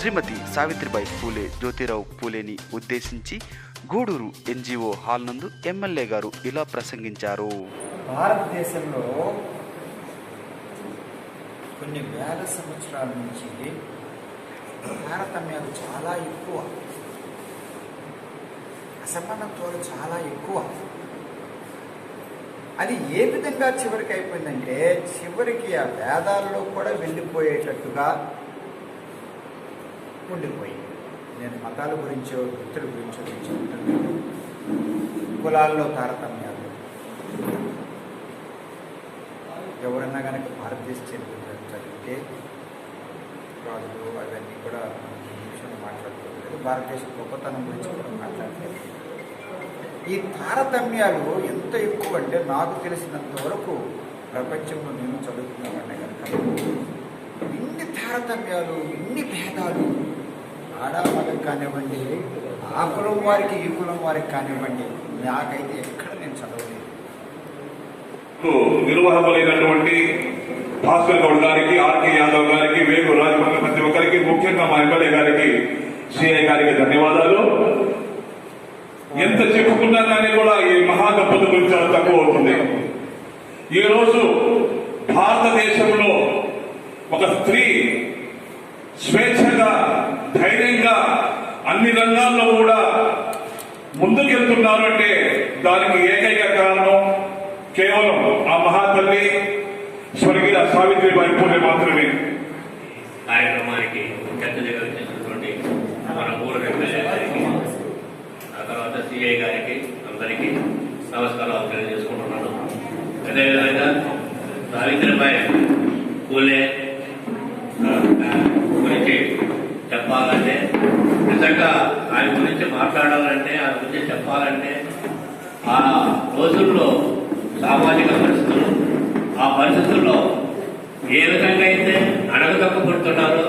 శ్రీమతి సావిత్రిబాయి పూలే జ్యోతిరావు పూలేని ఉద్దేశించి Gudur NGO hall నందు MLA గారు ఇలా ప్రసంగించారు. భారతదేశంలో కొన్ని వేల సంవత్సరాల నుంచి తారతమ్యాలు చాలా ఎక్కువ, అసమానత్వాలు చాలా ఎక్కువ. అది ఏ విధంగా చివరికి అయిపోయిందంటే, చివరికి ఆ వేదాల్లో కూడా వెళ్ళిపోయేటట్టుగా ఉండిపోయింది. నేను మతాల గురించో వృత్తుల గురించో చెప్తున్నాను. కులాల్లో తారతమ్యాలు, ఎవరన్నా కనుక భారతదేశ చరిత్ర చదివితే రాజులు అవన్నీ కూడా ఈ విషయంలో మాట్లాడుకోలేదు. భారతదేశ గొప్పతనం గురించి కూడా మాట్లాడలేదు. ఈ తారతమ్యాలు ఎంత ఎక్కువ అంటే, నాకు తెలిసినంత వరకు ప్రపంచంలో నేను చదువుతున్నామంటే కనుక ఇన్ని తారతమ్యాలు, ఇన్ని భేదాలు ఆడవాళ్ళకి కానివ్వండి, ఆ కులం వారికి ఈ కులం వారికి కానివ్వండి, నాకైతే ఎక్కడ నేను చదవలేదు. నిర్వాహకులైనటువంటి భాస్కర్ గౌడ్ గారికి, ఆర్కే యాదవ్ గారికి, వేగు రాజమండ్రి ప్రతి ఒక్కరికి, ముఖ్యంగా మా ఎమ్మెల్యే గారికి, సిఐ గారికి ధన్యవాదాలు. ఎంత చెప్పుకున్నా కానీ కూడా ఈ మహాదంపతుల గురించి చాలా తక్కువ అవుతుంది. ఈరోజు భారతదేశంలో ఒక స్త్రీ స్వేచ్ఛగా, ధైర్యంగా అన్ని రంగాల్లో కూడా ముందుకెళ్తున్నారు అంటే దానికి ఏకైక కారణం కేవలం ఆ మహాతల్లి స్వర్గీయ సావిత్రిబాయి పూలే మాత్రమే. కార్యక్రమానికి చర్చగా వచ్చినటువంటి మన ఊరు ఎమ్మెల్యే గారికి, ఆ తర్వాత సిఐ గారికి అందరికీ నమస్కారాలు తెలియజేసుకుంటున్నాను. అదేవిధంగా సావిత్రిబాయి పూలే గురించి చెప్పాలంటే, నిజంగా ఆయన గురించి మాట్లాడాలంటే, ఆయన గురించి చెప్పాలంటే, ఆ రోజుల్లో సామాజిక పరిస్థితులు, ఆ పరిస్థితుల్లో ఏ విధంగా అయితే అణగదొక్కబడుతున్నారో,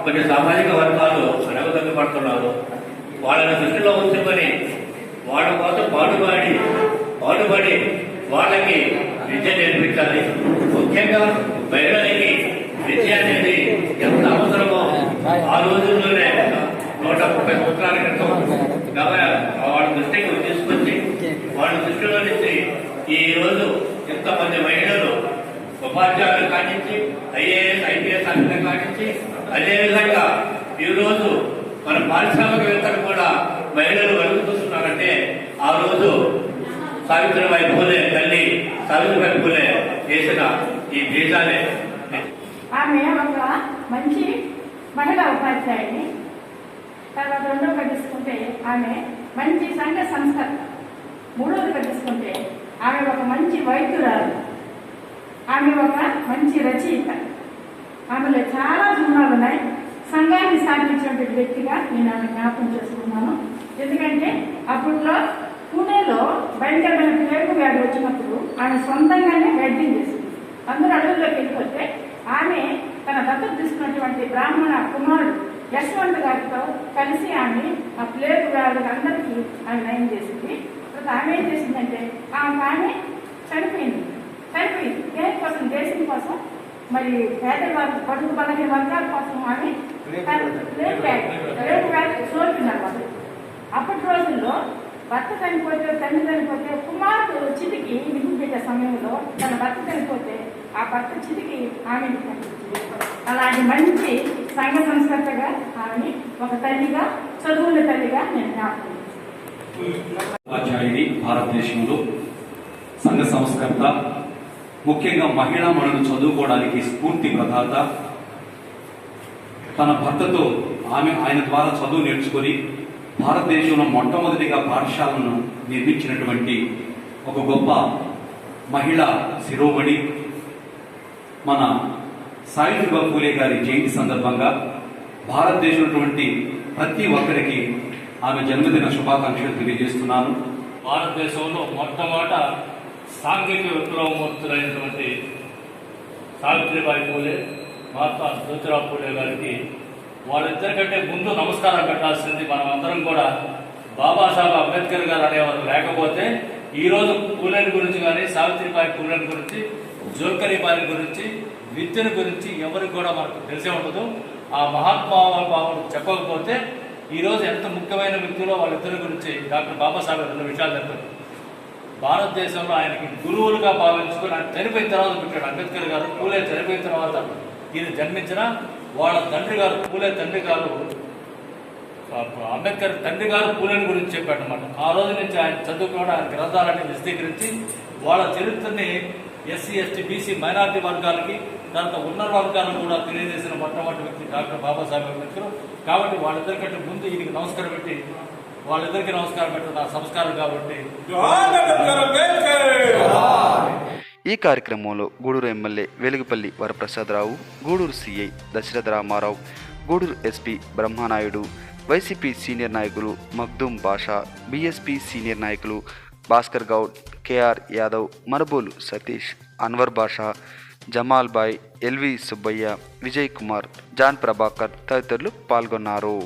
కొన్ని సామాజిక వర్గాలు అణగదొక్కబడుతున్నారు, వాళ్ళని దృష్టిలో ఉంచుకొని వాళ్ళ కోసం పాటుపడి వాళ్ళకి విద్య నేర్పించాలి. ముఖ్యంగా మహిళలకి విద్య అనేది ఎంత అవసరమో ఆ రోజుల్లోనే 130 సంవత్సరాల క్రితం వాళ్ళ దృష్టికి తీసుకొచ్చి, వాళ్ళ దృష్టిలో నుంచి ఈ రోజు ఎంతమంది మహిళలు ఉపాధ్యాయులు కానించి, ఐఏఎస్ ఐపీఎస్ అధికారులు కానించి, అదేవిధంగా ఈరోజు మన పారిశ్రామికవేత్తలు కూడా మహిళలు వెలుగుతున్నారంటే ఆ రోజు సావిత్రిబాయి పూలే తల్లి సావిత్రిబాయి పూలే చేసిన ఈ బీజాలే. ఆమె ఒక మంచి మహిళా ఉపాధ్యాయుని. తర్వాత రెండోగా తీసుకుంటే ఆమె మంచి సంఘ సంస్కర్త. మూడోదిగా తీసుకుంటే ఆమె ఒక మంచి వైద్యురాలు. ఆమె ఒక మంచి రచయిత. ఆమెలో చాలా గుణాలు ఉన్నాయి. సంఘాన్ని స్థాపించినటువంటి వ్యక్తిగా నేను ఆమె జ్ఞాపకం చేసుకున్నాను. ఎందుకంటే అప్పట్లో పూణేలో భయంకరమైన ప్లేగు వ్యాధి వచ్చినప్పుడు ఆమె సొంతంగానే వైద్యం చేసింది. అందరూ అడవుల్లోకి వెళ్ళిపోతే ఆమె తన దత్తత తీసుకున్నటువంటి బ్రాహ్మణ కుమారుడు యశ్వంత్ గారితో కలిసి ఆమె ఆ ప్లేగు వ్యాధులు అందరికీ ఆమె నయం చేసింది. తర్వాత ఆమె ఏం చేసిందంటే ఆమె చనిపోయింది. దేనికోసం? దేశం కోసం, మరి పేద బడుగు బలహీన వర్గాల కోసం ఆమె ప్లేగు వ్యాధి సోకిందన్నమాట. అప్పటి రోజుల్లో భర్త చనిపోతే, తండ్రి చనిపోతే, కుమారుడు చితికి నింపించే సమయంలో తన భర్త చనిపోతే ఆ భర్త చితికి ఆమెను కనిపించింది. అలాంటి మంచి సంఘ సంస్కర్తగా ఆమె ఒక తల్లిగా, చదువుల తల్లిగా నేను జ్ఞాపకం. ఉపాధ్యాయుడి, భారతదేశంలో సంఘ సంస్కర్త, ముఖ్యంగా మహిళా మనులు చదువుకోవడానికి స్ఫూర్తి ప్రదాత. తన భర్తతో ఆయన ద్వారా చదువు నేర్చుకొని భారతదేశంలో మొట్టమొదటిగా పాఠశాలను నిర్మించినటువంటి ఒక గొప్ప మహిళా శిరోమణి. మన సావిత్రిబాయి పూలే గారి జయంతి సందర్భంగా భారతదేశంలో ప్రతి ఒక్కరికి ఆమె జన్మదిన శుభాకాంక్షలు తెలియజేస్తున్నాను. భారతదేశంలో మొట్టమొదట సాంఘిక విప్లవమూర్తులైనటువంటి సావిత్రిబాయి పూలే, మహాత్మా జ్యోతిరావు పూలే గారికి వాళ్ళిద్దరికంటే ముందు నమస్కారం పెట్టాల్సింది మనం అందరం కూడా. బాబాసాహెబ్ అంబేద్కర్ గారు అనేవారు లేకపోతే ఈరోజు పూలేని గురించి కానీ, సావిత్రిబాయి పూలేని గురించి, జోల్కరీబాయి గురించి, విద్యను గురించి ఎవరికి కూడా మనకు తెలిసే ఉండదు. ఆ మహాత్మా భావం చెప్పకపోతే ఈరోజు ఎంత ముఖ్యమైన వ్యక్తులో వాళ్ళిద్దరి గురించి డాక్టర్ బాబాసాహెబ్ 2 విషయాలు చెప్పారు. భారతదేశంలో ఆయనకి గురువులుగా భావించుకొని ఆయన చనిపోయిన తర్వాత పెట్టాడు. అంబేద్కర్ గారు పూలే చనిపోయిన తర్వాత ఈయన జన్మించిన వాళ్ళ తండ్రి గారు పూలే తండ్రి గారు అంబేద్కర్ తండ్రి గారు పూలేని గురించి చెప్పాడు అన్నమాట. ఆ రోజు నుంచి ఆయన చదువుకోవడం, ఆయన గ్రంథాలన్నీ విశదీకరించి వాళ్ళ చరిత్రని ఎస్సీ, ఎస్టీ, బీసీ, మైనారిటీ వర్గాలకి, తర్వాత ఉన్నత వర్గాలను కూడా తెలియజేసిన మొట్టమొదటి వ్యక్తి డాక్టర్ బాబాసాహెబ్ అంబేద్కర్. కాబట్టి వాళ్ళిద్దరికంటే ముందు ఈయనకి నమస్కారం పెట్టి వాళ్ళిద్దరికి నమస్కారం పెట్టడం నా సంస్కారం. కాబట్టి ఈ కార్యక్రమంలో Gudur MLA Velugupalli Varaprasadarao, Gudur CI Dasaratha Ramarao, Gudur SP Brahmanaidu, YCP senior నాయకులు మగ్దూమ్ బాషా, బీఎస్పీ సీనియర్ నాయకులు Bhaskar Goud, KR Yadav, Marabolu Satish, Anwar Basha, Jamal Bhai, LV Subbaiah, Vijay Kumar, John Prabhakar తదితరులు పాల్గొన్నారు.